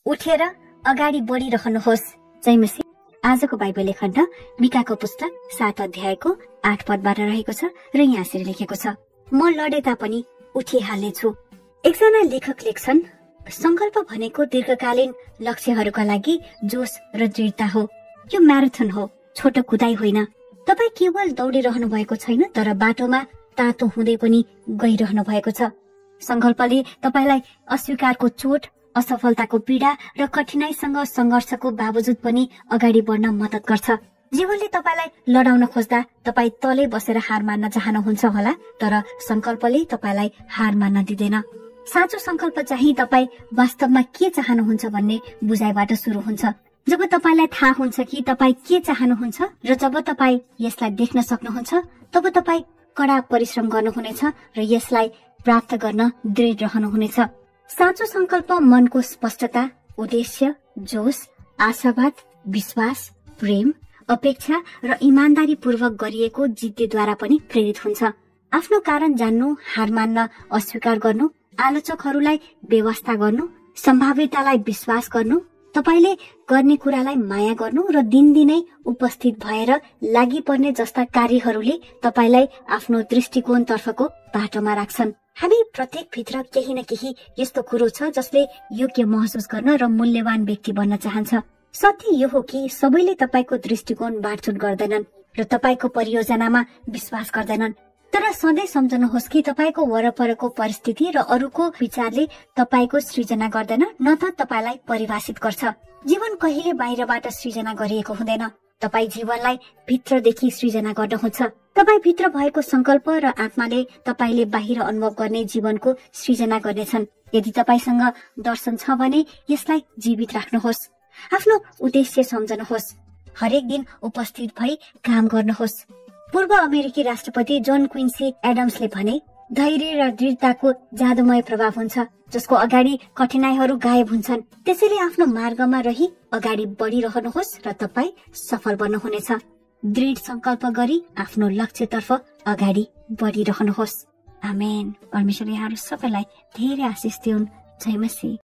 उठेर अगाडि बढिरहनुहोस्। जय मसीह। आजको बाइबल खण्ड मिकाको पुस्तक 7 अध्यायको 8 पदबाट रहेको छ र यहाँ यसरी लेखेको छ, म लडे तापनि उठिहाल्नेछु। एकजना लेखक लेख्छन्, संकल्प भनेको दीर्घकालीन लक्ष्यहरूका लागि जोश र दृढता हो। यो म्याराथन हो, छोटो कुदाई होइन। तपाई केवल दौडिरहनु भएको छैन, तर बाटोमा तातो हुँदै पनि गइरहनु भएको छ। संकल्पले तपाईलाई अस्वीकारको चोट, असफलताको पीडा र कठिनाईसँग संघर्षको बावजुद पनि अगाडि बढ्न मद्दत गर्छ। जीवनले तपाईलाई लडाउन खोज्दा तपाई तलै बसेर हार मान्न चाहनुहुन्छ होला, तर संकल्पले तपाईलाई हार मान्न दिँदैन। साँचो संकल्प चाहिँ तपाई वास्तवमा के चाहनुहुन्छ भन्ने बुझाइबाट सुरु हुन्छ। जब तपाईलाई थाहा हुन्छ कि तपाई के चाहनुहुन्छ र जब तपाई यसलाई देख्न सक्नुहुन्छ, तब तपाई कडा परिश्रम गर्नुहुनेछ र यसलाई प्राप्त गर्न दृढ रहनुहुनेछ। साँचो संकल्प मनको स्पष्टता, उद्देश्य, जोश, आशावाद, विश्वास, प्रेम, अपेक्षा र इमानदारी पूर्वक गरिएको जिद्दीद्वारा पनि प्रेरित हुन्छ। आफ्नो कारण जान्नु, हार मान्न अस्वीकार गर्नु, आलोचकहरूलाई व्यवस्था गर्नु, सम्भाव्यतालाई विश्वास गर्नु, तपाईले गर्ने कुरालाई माया गर्नु र दिनदिनै उपस्थित भएर लागि पर्ने जस्ता कार्यहरूले तपाईलाई आफ्नो दृष्टिकोणतर्फको बाटोमा राख्छन्। हामी प्रत्येक भित्र केही न केही यस्तो कुरो छ जसले योग्य महसुस गर्न र मूल्यवान व्यक्ति बन्न चाहन्छ। सत्य यो हो कि सबैले तपाईको दृष्टिकोण बाँडचुट गर्दैनन् र तपाईको परियोजनामा विश्वास गर्दैनन्। तर सधैँ सम्झनुहोस् कि तपाईको वरपरको परिस्थिति र अरूको विचारले तपाईको सृजना गर्दैन, न त तपाईलाई परिभाषित गर्छ। जीवन कहिले बाहिरबाट सृजना गरिएको हुँदैन, तपाई जीवनलाई भित्रदेखि सृजना गर्नुहुन्छ। तपाई भित्र भएको संकल्प र आत्माले तपाईले बाहिर अनुभव गर्ने जीवनको सृजना गर्नेछन्। यदि तपाईसँग दर्शन छ भने यसलाई जीवित राख्नुहोस्। आफ्नो उद्देश्य सम्झनुहोस्। हरेक दिन उपस्थित भई काम गर्नुहोस्। पूर्व अमेरिकी राष्ट्रपति जोन क्विन्सी एडम्सले भने, धैर्य र दृढताको जादुमय प्रभाव हुन्छ जसको अगाडि कठिनाईहरू गायब हुन्छन्। त्यसैले आफ्नो मार्गमा रही अगाडि बढिरहनुहोस् र तपाई सफल बन्नुहुनेछ। दृढ संकल्प गरी आफ्नो लक्ष्यतर्फ अगाडि बढिरहनुहोस्। आमेन। परमेश्वर यहाँहरू सबैलाई धेरै आशिष दिउन्। जय मसीह।